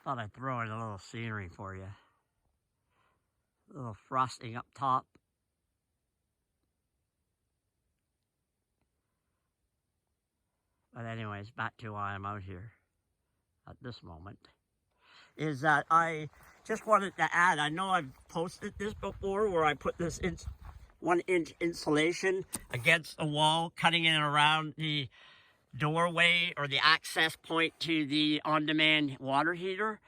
Thought I'd throw in a little scenery for you. A little frosting up top. But anyways, back to why I'm out here at this moment, is that I just wanted to add, I know I've posted this before where I put this 1-inch insulation against the wall, cutting it around the doorway or the access point to the on-demand water heater.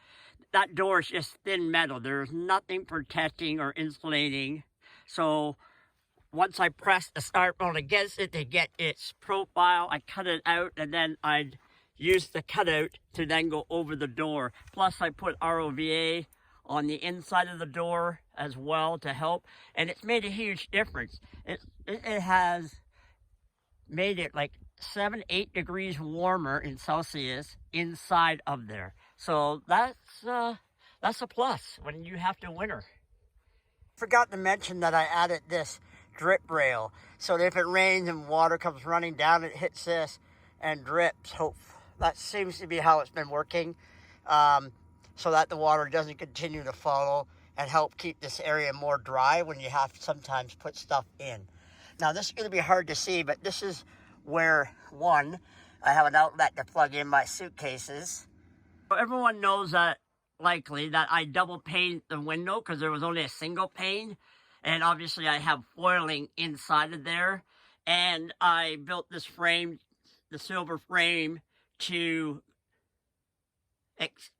That door is just thin metal. There's nothing protecting or insulating. So once I press the start button against it to get its profile, I cut it out, and then I'd use the cutout to then go over the door. Plus I put ROVA on the inside of the door as well to help, and it's made a huge difference. It has made it like 7-8 degrees warmer in Celsius inside of there. So that's a plus when you have to winter. Forgot to mention that I added this drip rail, so that if it rains and water comes running down, it hits this and drips. That seems to be how it's been working, so that the water doesn't continue to follow and help keep this area more dry when you have to sometimes put stuff in. Now this is going to be hard to see, but this is where, one, I have an outlet to plug in my suitcases. Everyone knows that, likely, that I double paned the window because there was only a single pane, and obviously I have foiling inside of there, and I built this frame, the silver frame, to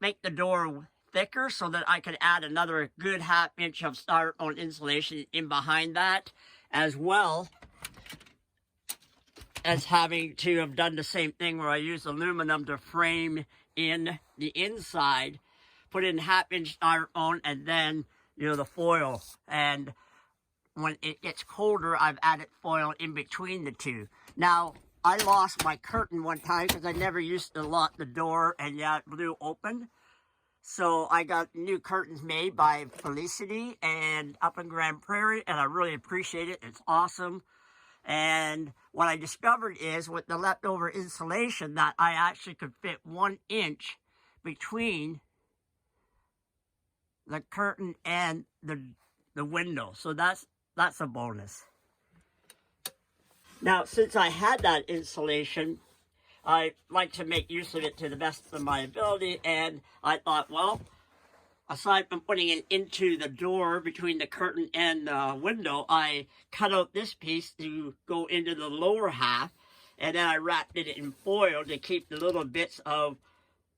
make the door thicker so that I could add another good 1/2 inch of styrofoam insulation in behind that, as well as having to have done the same thing where I used aluminum to frame in the inside, put in 1/2 inch styrofoam, and then, the foil. And when it gets colder, I've added foil in between the two. Now, I lost my curtain one time because I never used to lock the door, and it blew open. So I got new curtains made by Felicity and up in Grand Prairie, and I really appreciate it. It's awesome. And what I discovered is with the leftover insulation that I actually could fit 1 inch between the curtain and the window. So that's a bonus. Now, since I had that insulation, I like to make use of it to the best of my ability, and I thought, well, aside from putting it into the door between the curtain and the window, I cut out this piece to go into the lower half, and then I wrapped it in foil to keep the little bits of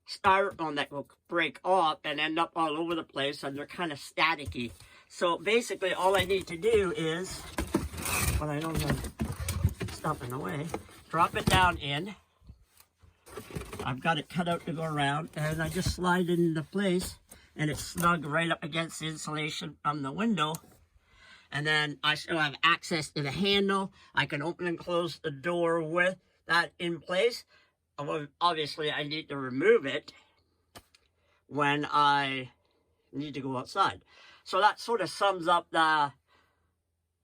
styrofoam that will break off and end up all over the place, and they're kind of staticky. So basically all I need to do is, when I don't have stuff in the way, drop it down in. I've got it cut out to go around, and I just slide it into place, and it's snug right up against the insulation from the window. And then I still have access to the handle. I can open and close the door with that in place. Obviously, I need to remove it when I need to go outside. So that sort of sums up that.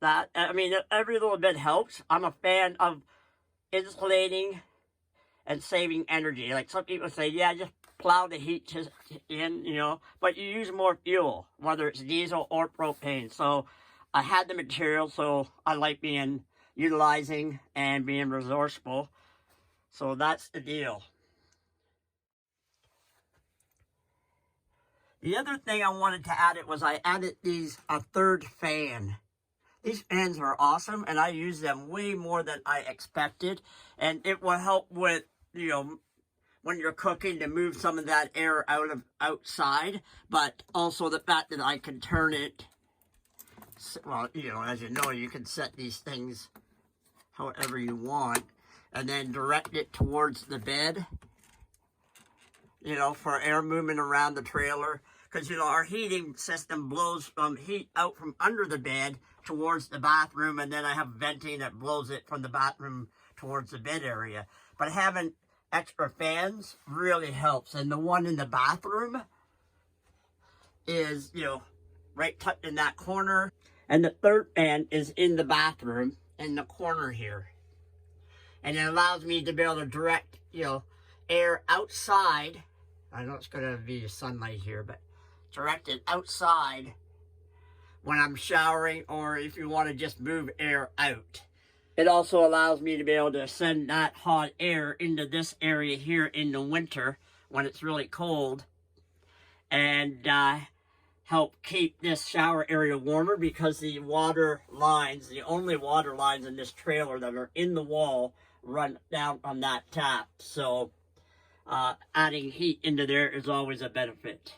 I mean, every little bit helps. I'm a fan of insulating and saving energy. Like some people say, yeah, just plow the heat in, but you use more fuel, whether it's diesel or propane. So I had the material, so I like utilizing and being resourceful. So that's the deal. The other thing I wanted to add was I added a third fan. These fans are awesome, and I use them way more than I expected, and it will help with, when you're cooking, to move some of that air outside, but also the fact that I can turn it, well, as you know, you can set these things however you want, and then direct it towards the bed, for air movement around the trailer, because, our heating system blows heat out from under the bed towards the bathroom, and then I have venting that blows it from the bathroom towards the bed area. But having extra fans really helps, and the one in the bathroom is, right tucked in that corner, and the third fan is in the bathroom in the corner here, and it allows me to be able to direct, air outside I know it's going to be sunlight here, but direct it outside when I'm showering, or if you want to just move air out. It also allows me to be able to send that hot air into this area here in the winter when it's really cold, and help keep this shower area warmer, because the water lines, the only water lines in this trailer that are in the wall, run down from that tap. So adding heat into there is always a benefit.